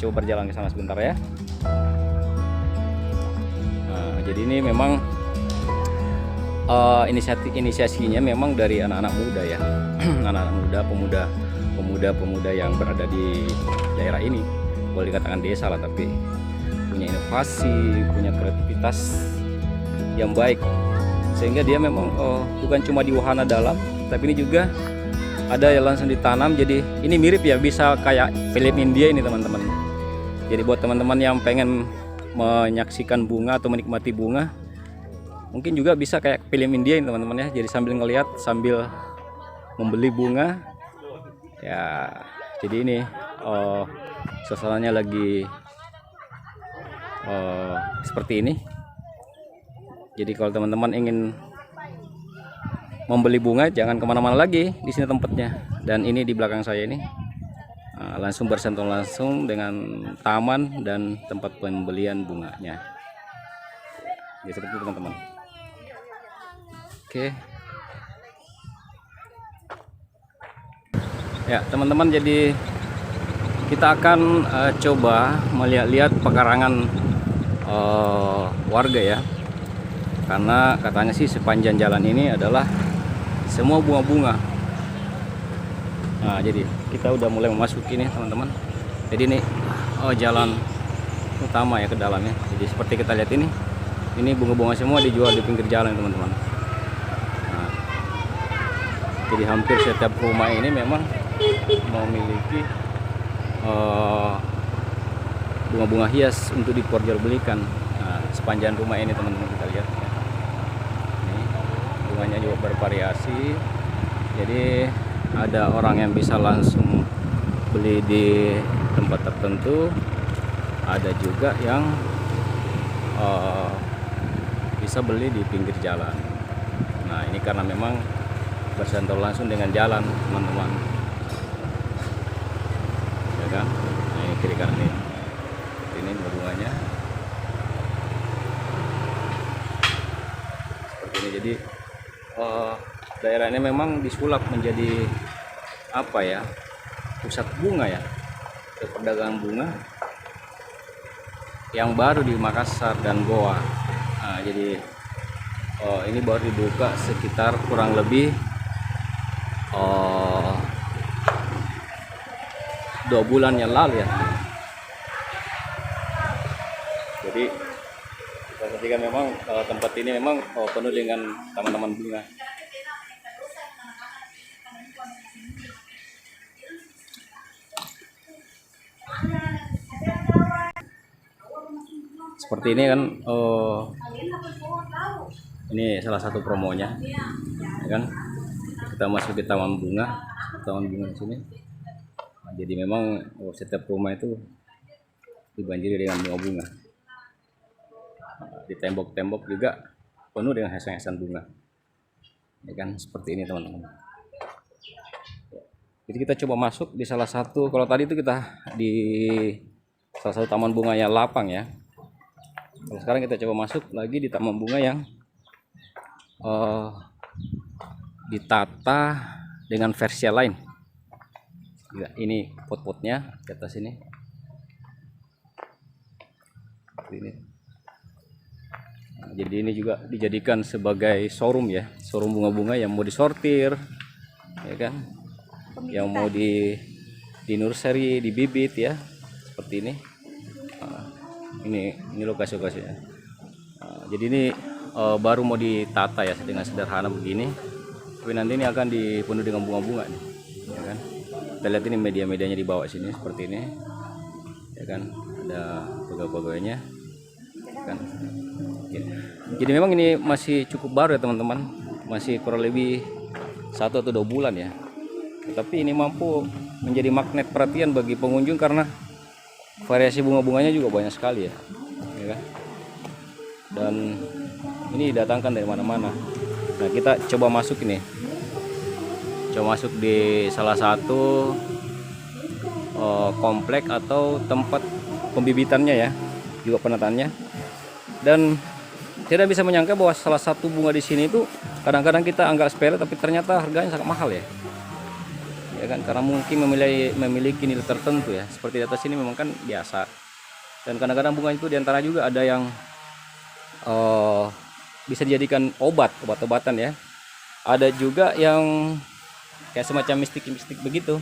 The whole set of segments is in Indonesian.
coba berjalan ke sana sebentar ya. Nah, jadi ini memang inisiasinya memang dari anak-anak muda ya. Anak-anak muda, pemuda yang berada di daerah ini, boleh dikatakan desa lah, tapi punya inovasi, punya kreativitas yang baik, sehingga dia memang bukan cuma di wahana dalam, tapi ini juga ada yang langsung ditanam. Jadi ini mirip ya, bisa kayak film India ini teman-teman. Jadi buat teman-teman yang pengen menyaksikan bunga atau menikmati bunga, mungkin juga bisa kayak film India ini teman-teman ya. Jadi sambil ngelihat, sambil membeli bunga ya. Jadi ini suasananya lagi seperti ini. Jadi kalau teman-teman ingin membeli bunga, jangan kemana-mana lagi, di sini tempatnya. Dan ini di belakang saya ini langsung bersentuhan langsung dengan taman dan tempat pembelian bunganya. Jadi seperti itu teman-teman. Oke. Ya teman-teman, jadi kita akan coba melihat-lihat pekarangan warga ya. Karena katanya sih sepanjang jalan ini adalah semua bunga-bunga. Nah, jadi kita udah mulai memasuki nih teman-teman. Jadi ini jalan utama ya ke dalamnya. Jadi seperti kita lihat ini bunga-bunga semua dijual di pinggir jalan teman-teman. Nah, jadi hampir setiap rumah ini memang memiliki bunga-bunga hias untuk diperjualbelikan. Nah, sepanjang rumah ini teman-teman kita lihat. Bunganya juga bervariasi, jadi ada orang yang bisa langsung beli di tempat tertentu, ada juga yang bisa beli di pinggir jalan. Nah ini karena memang bersentuhan langsung dengan jalan teman-teman ya kan. Nah, ini kiri kanan ini bunganya seperti ini. Jadi daerah ini memang disulap menjadi apa ya, pusat bunga ya, perdagangan bunga yang baru di Makassar dan Goa. Nah, jadi ini baru dibuka sekitar kurang lebih 2 bulan yang lalu ya. Jadi kita saksikan memang tempat ini memang penuh dengan taman-taman bunga. Seperti ini kan, ini salah satu promonya ya kan. Kita masuk di taman bunga di sini. Nah, jadi memang setiap rumah itu dibanjiri dengan bunga-bunga. Di tembok-tembok juga penuh dengan hiasan-hiasan bunga ya kan, seperti ini teman-teman. Jadi kita coba masuk di salah satu, kalau tadi itu kita di salah satu taman bunga yang lapang ya. Kalau sekarang kita coba masuk lagi di taman bunga yang ditata dengan versi lain ya. Ini pot-potnya di atas ini seperti ini. Nah, jadi ini juga dijadikan sebagai showroom ya, showroom bunga-bunga yang mau disortir ya kan, yang mau di nursery, di bibit ya, seperti ini. Nah, ini lokasi-lokasinya. Nah, jadi ini baru mau ditata ya dengan sederhana begini, tapi nanti ini akan dipenuhi dengan bunga-bunga nih ya kan. Kita lihat ini media-medianya di bawah sini seperti ini ya kan, ada pegawai-pegawainya kan ya. Jadi memang ini masih cukup baru ya teman-teman, masih kurang lebih 1 atau 2 bulan ya, tapi ini mampu menjadi magnet perhatian bagi pengunjung karena variasi bunga-bunganya juga banyak sekali ya kan. Dan ini didatangkan dari mana-mana. Nah kita coba masuk ini, coba masuk di salah satu komplek atau tempat pembibitannya ya, juga penataannya. Dan tidak bisa menyangka bahwa salah satu bunga di sini itu kadang-kadang kita anggap sepele, tapi ternyata harganya sangat mahal ya ya kan, karena mungkin memiliki nilai tertentu ya. Seperti di atas ini memang kan biasa, dan kadang-kadang bunga itu diantara juga ada yang bisa dijadikan obat-obatan ya. Ada juga yang kayak semacam mistik-mistik begitu,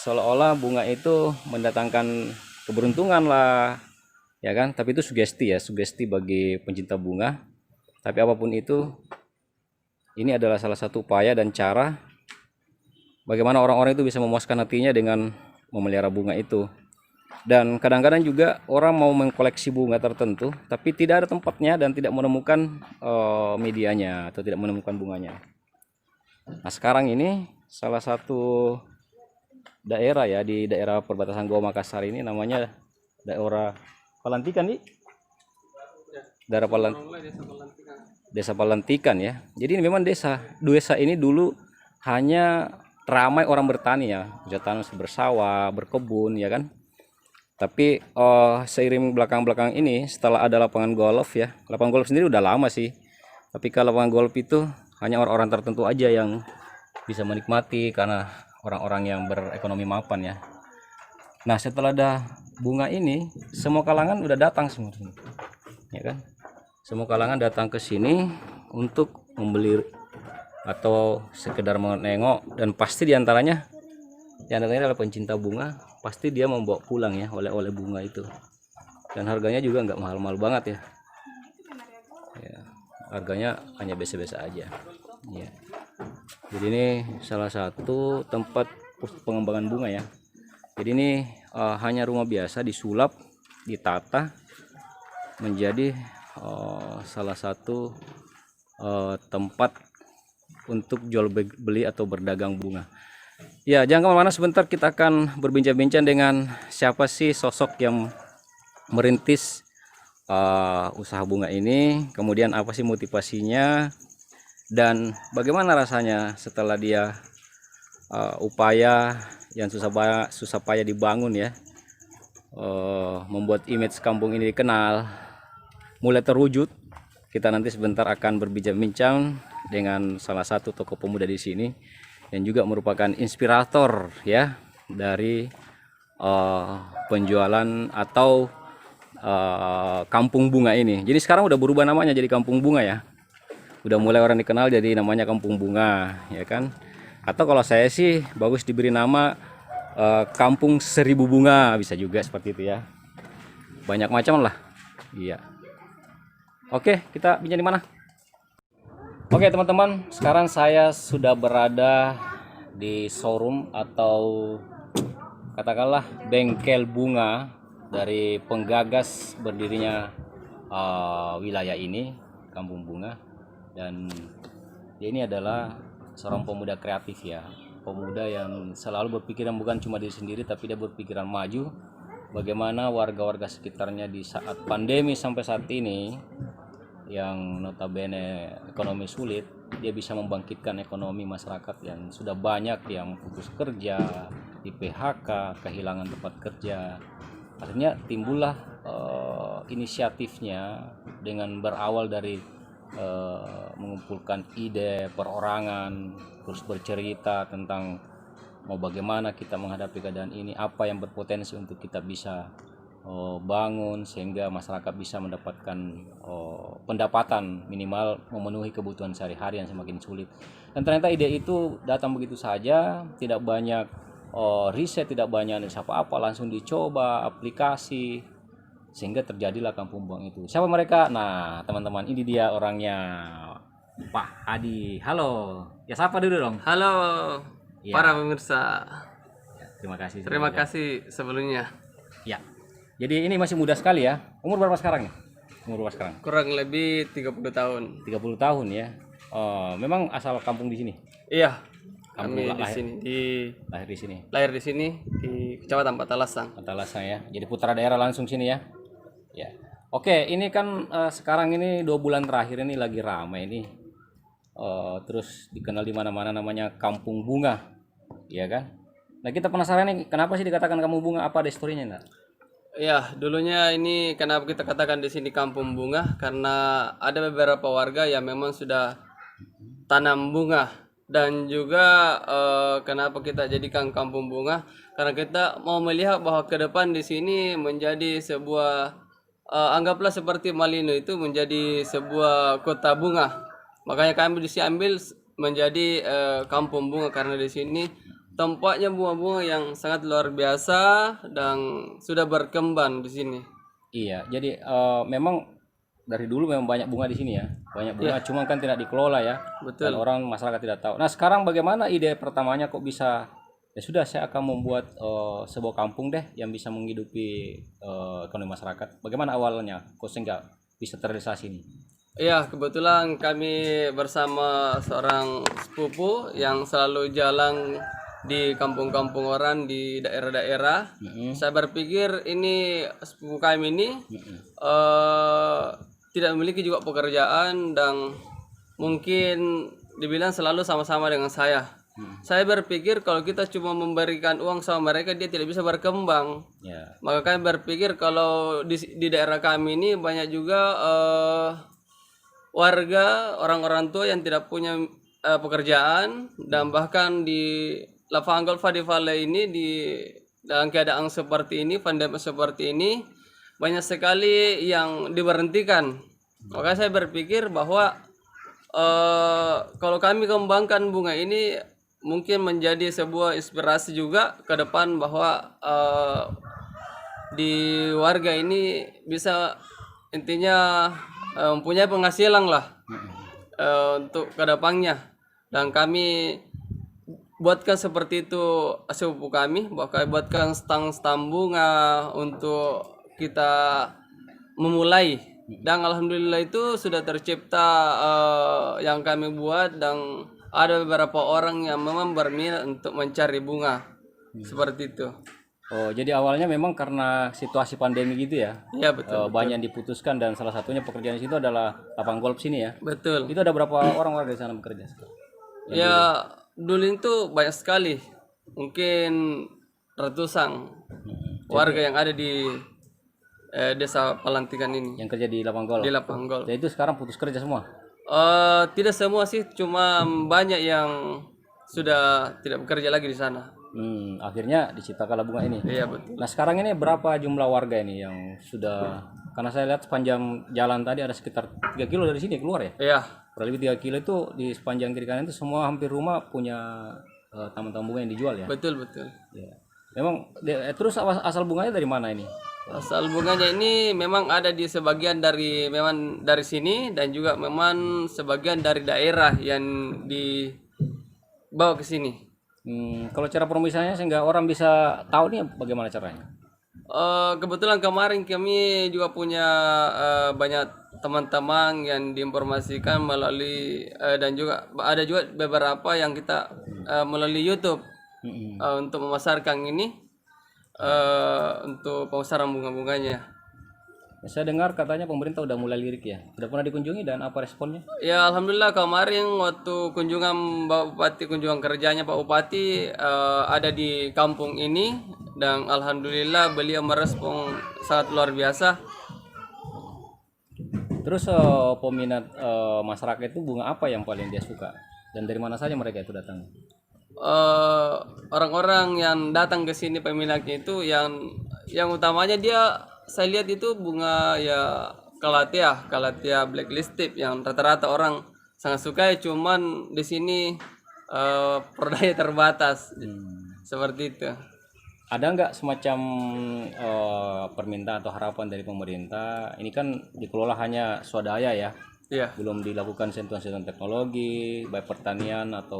seolah-olah bunga itu mendatangkan keberuntungan lah, ya kan. Tapi itu sugesti ya, sugesti bagi pencinta bunga. Tapi apapun itu, ini adalah salah satu upaya dan cara bagaimana orang-orang itu bisa memuaskan hatinya dengan memelihara bunga itu. Dan kadang-kadang juga orang mau mengkoleksi bunga tertentu, tapi tidak ada tempatnya dan tidak menemukan medianya atau tidak menemukan bunganya. Nah, sekarang ini salah satu daerah ya, di daerah perbatasan Goa Makassar ini, namanya daerah Palantikan nih. Daerah Desa Palantikan ya. Jadi ini memang desa ini dulu hanya ramai orang bertani ya, bisa tanam, bersawah, berkebun ya kan. Tapi seiring belakang ini, setelah ada lapangan golf ya, lapangan golf sendiri udah lama sih, tapi kalau lapangan golf itu hanya orang-orang tertentu aja yang bisa menikmati karena orang-orang yang berekonomi mapan ya. Nah, setelah ada bunga ini, semua kalangan udah datang semua, ya kan? Semua kalangan datang ke sini untuk membeli atau sekedar menengok, dan pasti diantaranya adalah pencinta bunga. Pasti dia membawa pulang ya oleh-oleh bunga itu, dan harganya juga nggak mahal-mahal banget ya. Ya, harganya hanya biasa-biasa aja ya. Jadi ini salah satu tempat pengembangan bunga ya. Jadi ini hanya rumah biasa disulap, ditata menjadi salah satu tempat untuk jual beli atau berdagang bunga. Ya, jangan kemana-mana, sebentar kita akan berbincang-bincang dengan siapa sih sosok yang merintis usaha bunga ini, kemudian apa sih motivasinya, dan bagaimana rasanya setelah dia upaya yang susah payah dibangun ya, membuat image kampung ini dikenal, mulai terwujud. Kita nanti sebentar akan berbincang-bincang dengan salah satu tokoh pemuda di sini, yang juga merupakan inspirator ya dari penjualan atau kampung bunga ini. Jadi sekarang udah berubah namanya jadi kampung bunga ya. Udah mulai orang dikenal jadi namanya kampung bunga ya kan. Atau kalau saya sih bagus diberi nama kampung 1000 bunga, bisa juga seperti itu ya. Banyak macam lah. Iya. Oke, kita bincang di mana? Oke teman-teman, sekarang saya sudah berada di showroom atau katakanlah bengkel bunga dari penggagas berdirinya wilayah ini, kampung bunga. Dan dia ini adalah seorang pemuda kreatif ya, pemuda yang selalu berpikiran bukan cuma diri sendiri, tapi dia berpikiran maju bagaimana warga-warga sekitarnya di saat pandemi sampai saat ini yang notabene ekonomi sulit, dia bisa membangkitkan ekonomi masyarakat yang sudah banyak yang putus kerja, di PHK, kehilangan tempat kerja. Akhirnya timbullah inisiatifnya dengan berawal dari mengumpulkan ide perorangan, terus bercerita tentang mau bagaimana kita menghadapi keadaan ini, apa yang berpotensi untuk kita bisa bangun sehingga masyarakat bisa mendapatkan pendapatan minimal memenuhi kebutuhan sehari-hari yang semakin sulit. Dan ternyata ide itu datang begitu saja, tidak banyak riset, tidak banyak apa-apa, langsung dicoba aplikasi sehingga terjadilah kampung bunga itu. Siapa mereka? Nah teman-teman, ini dia orangnya, Pak Hadi. Halo, ya sapa dulu dong. Halo Ya. para pemirsa. Terima kasih. Terima kasih sebelumnya. Ya. Jadi ini masih muda sekali ya. Umur berapa sekarang ya? Umur berapa sekarang? Kurang lebih 30 tahun. 30 tahun ya. Memang asal kampung di sini. Iya. Kampung Kami di sini lahir di sini. lahir di sini di Kecamatan Patalasang. Patalasang ya. Jadi putra daerah langsung sini ya. Ya. Oke, ini kan sekarang ini 2 bulan terakhir ini lagi ramai ini. Terus dikenal di mana-mana namanya kampung bunga. Iya kan? Nah, kita penasaran nih, kenapa sih dikatakan kampung bunga? Apa ada historinya enggak? Ya, dulunya ini kenapa kita katakan di sini kampung bunga, karena ada beberapa warga yang memang sudah tanam bunga Dan juga kenapa kita jadikan kampung bunga? Karena kita mau melihat bahwa ke depan di sini menjadi sebuah anggaplah seperti Malino itu menjadi sebuah kota bunga. Makanya kami diambil menjadi kampung bunga karena di sini tempatnya bunga-bunga yang sangat luar biasa dan sudah berkembang di sini. Iya, jadi memang dari dulu memang banyak bunga di sini ya, banyak bunga, Ya, cuma kan tidak dikelola ya, dan betul. orang masyarakat tidak tahu. Nah sekarang bagaimana ide pertamanya kok bisa, ya sudah saya akan membuat sebuah kampung deh yang bisa menghidupi ekonomi masyarakat. Bagaimana awalnya kok sehingga bisa terrealisasi ini? Iya, kebetulan kami bersama seorang sepupu yang selalu jalan di kampung-kampung orang di daerah-daerah. Mm-mm. Saya berpikir ini sepupu kami ini Mm-mm. tidak memiliki juga pekerjaan dan mungkin dibilang selalu sama-sama dengan saya. Saya berpikir kalau kita cuma memberikan uang sama mereka, dia tidak bisa berkembang. Ya, Maka kami berpikir kalau di daerah kami ini banyak juga warga orang-orang tua yang tidak punya pekerjaan dan bahkan di lapangan golf di Valley ini di dalam keadaan seperti ini, pandemi seperti ini banyak sekali yang diberhentikan. Maka saya berpikir bahwa kalau kami kembangkan bunga ini mungkin menjadi sebuah inspirasi juga ke depan bahwa di warga ini bisa intinya mempunyai penghasilan lah untuk kedepannya. Dan kami buatkan seperti itu sepupu kami, bahkan buatkan stang-stang bunga untuk kita memulai. Dan alhamdulillah itu sudah tercipta yang kami buat dan ada beberapa orang yang memang berminat untuk mencari bunga seperti itu. oh jadi awalnya memang karena situasi pandemi gitu ya, Iya betul, banyak yang diputuskan dan salah satunya pekerjaan di situ adalah lapangan golf sini ya. betul. Itu ada berapa orang warga di sana bekerja sekarang? Ya dulu itu banyak sekali, mungkin ratusan warga yang ada di desa Palantikan ini Yang kerja di lapangan golf. di lapangan golf. Jadi itu sekarang putus kerja semua. Tidak semua sih, cuma banyak yang sudah tidak bekerja lagi di sana. Akhirnya diciptakanlah bunga ini. Iya betul. Nah sekarang ini berapa jumlah warga ini yang sudah, karena saya lihat sepanjang jalan tadi ada sekitar 3 kilo dari sini keluar ya. Iya Kurang lebih 3 kilo itu di sepanjang kiri kanan itu semua hampir rumah punya taman-taman bunga yang dijual ya. betul betul. Ya. Memang terus asal bunganya dari mana ini? Asal bunganya ini memang ada di sebagian dari memang dari sini dan juga memang sebagian dari daerah yang dibawa ke sini. Kalau cara penulisannya sehingga orang bisa tahu nih bagaimana caranya? Kebetulan kemarin kami juga punya banyak teman-teman yang diinformasikan melalui dan juga ada juga beberapa yang kita melalui YouTube Mm-mm. untuk memasarkan ini untuk pemasaran bunga-bunganya. Ya, saya dengar katanya pemerintah udah mulai lirik ya. Udah pernah dikunjungi dan apa responnya? Ya alhamdulillah kemarin waktu kunjungan Pak Bupati, kunjungan kerjanya Pak Bupati ada di kampung ini dan alhamdulillah beliau merespon sangat luar biasa. Terus peminat masyarakat itu bunga apa yang paling dia suka? Dan dari mana saja mereka itu datang? Orang-orang yang datang ke sini peminatnya itu yang utamanya dia saya lihat itu bunga ya Calathea blacklisted yang rata-rata orang sangat suka, cuman di sini produknya terbatas seperti itu. Ada nggak semacam permintaan atau harapan dari pemerintah? Ini kan dikelola hanya swadaya ya, Iya belum dilakukan sentuhan-sentuhan teknologi, baik pertanian atau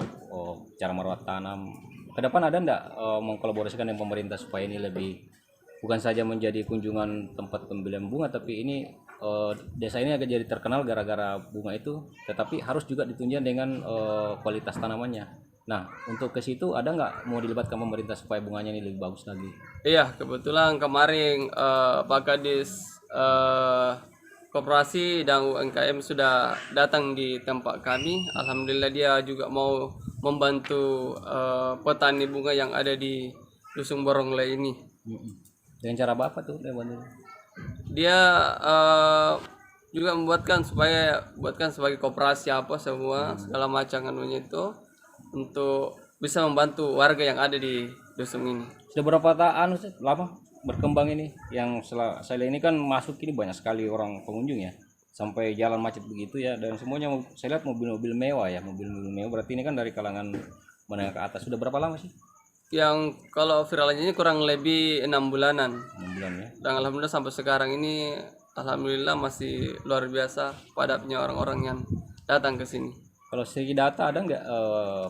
cara merawat tanam. Ke depan ada nggak mengkolaborasikan dengan pemerintah supaya ini lebih bukan saja menjadi kunjungan tempat pembelian bunga, tapi ini desa ini agak jadi terkenal gara-gara bunga itu, tetapi harus juga ditunjang dengan kualitas tanamannya. Nah, untuk ke situ ada nggak mau dilibatkan pemerintah supaya bunganya ini lebih bagus lagi? iya, kebetulan kemarin Pak Kadis Koperasi dan UMKM sudah datang di tempat kami. Alhamdulillah dia juga mau membantu petani bunga yang ada di Dusun Borongle ini. Dengan cara apa tuh dia bantu? Dia juga membuatkan supaya buatkan sebagai koperasi apa semua segala macam anunya itu untuk bisa membantu warga yang ada di dusun ini. Sudah berapa tahun lama berkembang ini? Yang saya lihat ini kan masuk ini banyak sekali orang pengunjung ya, sampai jalan macet begitu ya, dan semuanya saya lihat mobil-mobil mewah ya, mobil-mobil mewah. Berarti ini kan dari kalangan menengah ke atas. Sudah berapa lama sih? Yang kalau viralnya ini kurang lebih 6 bulanan. 6 bulan ya. Dan alhamdulillah sampai sekarang ini alhamdulillah masih luar biasa padatnya orang-orang yang datang ke sini. Kalau segi data ada nggak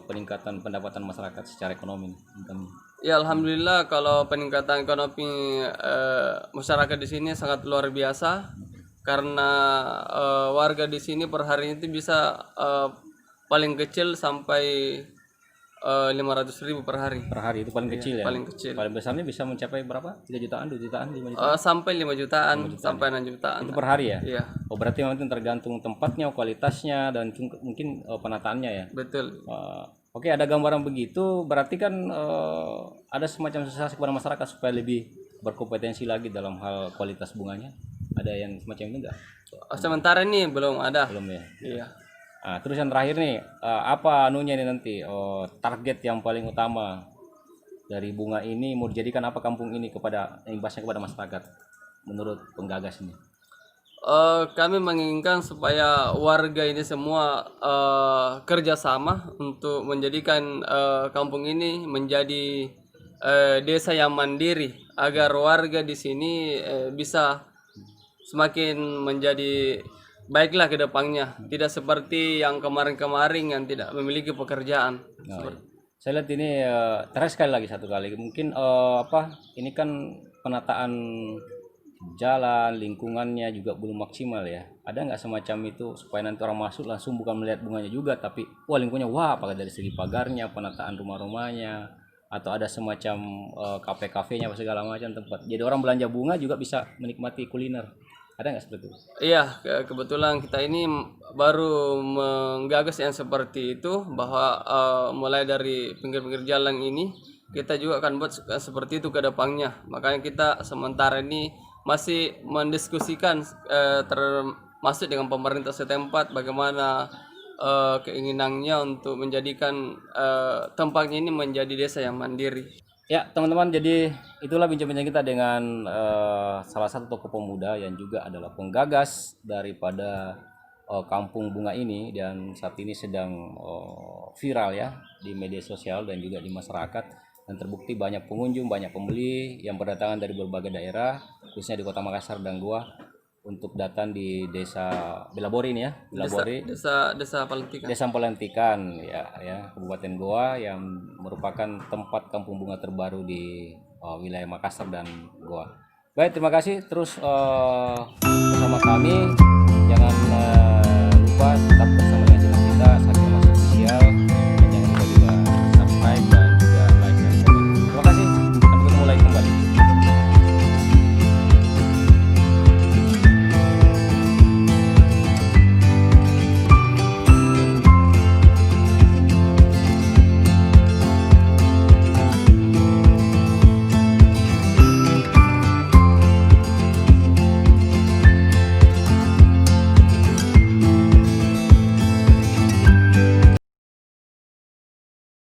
peningkatan pendapatan masyarakat secara ekonomi? Ya alhamdulillah kalau peningkatan ekonomi masyarakat di sini sangat luar biasa karena warga di sini per hari itu bisa paling kecil sampai 500.000 per hari. Per hari itu paling kecil ya? Paling kecil. Paling besarnya bisa mencapai berapa? 3 jutaan, 2 jutaan, 5 jutaan? Sampai 5 jutaan, sampai 6 jutaan. Itu per hari ya? Iya. Oh berarti memang itu tergantung tempatnya, kualitasnya, dan mungkin penataannya ya? Betul. Oke, ada gambaran begitu, berarti kan ada semacam sosialisasi kepada masyarakat supaya lebih berkompetensi lagi dalam hal kualitas bunganya. Ada yang semacam itu enggak? Sementara ini belum ada. Belum ya? Iya. Nah, terus yang terakhir nih, apa anunya ini nanti, target yang paling utama dari bunga ini mau dijadikan apa kampung ini kepada imbasnya kepada masyarakat menurut penggagas ini? Kami menginginkan supaya warga ini semua kerjasama untuk menjadikan kampung ini menjadi desa yang mandiri agar warga di sini bisa semakin menjadi baiklah ke depannya, tidak seperti yang kemarin-kemarin yang tidak memiliki pekerjaan. Saya lihat ini terakhir sekali lagi satu kali mungkin ini kan penataan jalan lingkungannya juga belum maksimal ya. Ada nggak semacam itu supaya nanti orang masuk langsung bukan melihat bunganya juga tapi wah lingkungannya wah, apakah dari segi pagarnya, penataan rumah-rumahnya, atau ada semacam kafe-kafenya segala macam tempat. Jadi orang belanja bunga juga bisa menikmati kuliner. Ada nggak seperti itu? Iya, kebetulan kita ini baru menggagas yang seperti itu bahwa mulai dari pinggir-pinggir jalan ini kita juga akan buat seperti itu ke depannya. Makanya kita sementara ini masih mendiskusikan termasuk dengan pemerintah setempat bagaimana keinginannya untuk menjadikan tempatnya ini menjadi desa yang mandiri. Ya teman-teman, jadi itulah bincang-bincang kita dengan salah satu tokoh pemuda yang juga adalah penggagas daripada kampung bunga ini, dan saat ini sedang viral ya di media sosial dan juga di masyarakat, dan terbukti banyak pengunjung, banyak pembeli yang berdatangan dari berbagai daerah khususnya di Kota Makassar dan Goa untuk datang di desa Belabori ini ya, Belabori, desa Palentikan. Desa Palentikan ya, Kabupaten Goa yang merupakan tempat kampung bunga terbaru di wilayah Makassar dan Goa. Baik, terima kasih terus bersama kami. Jangan lupa tetap bersama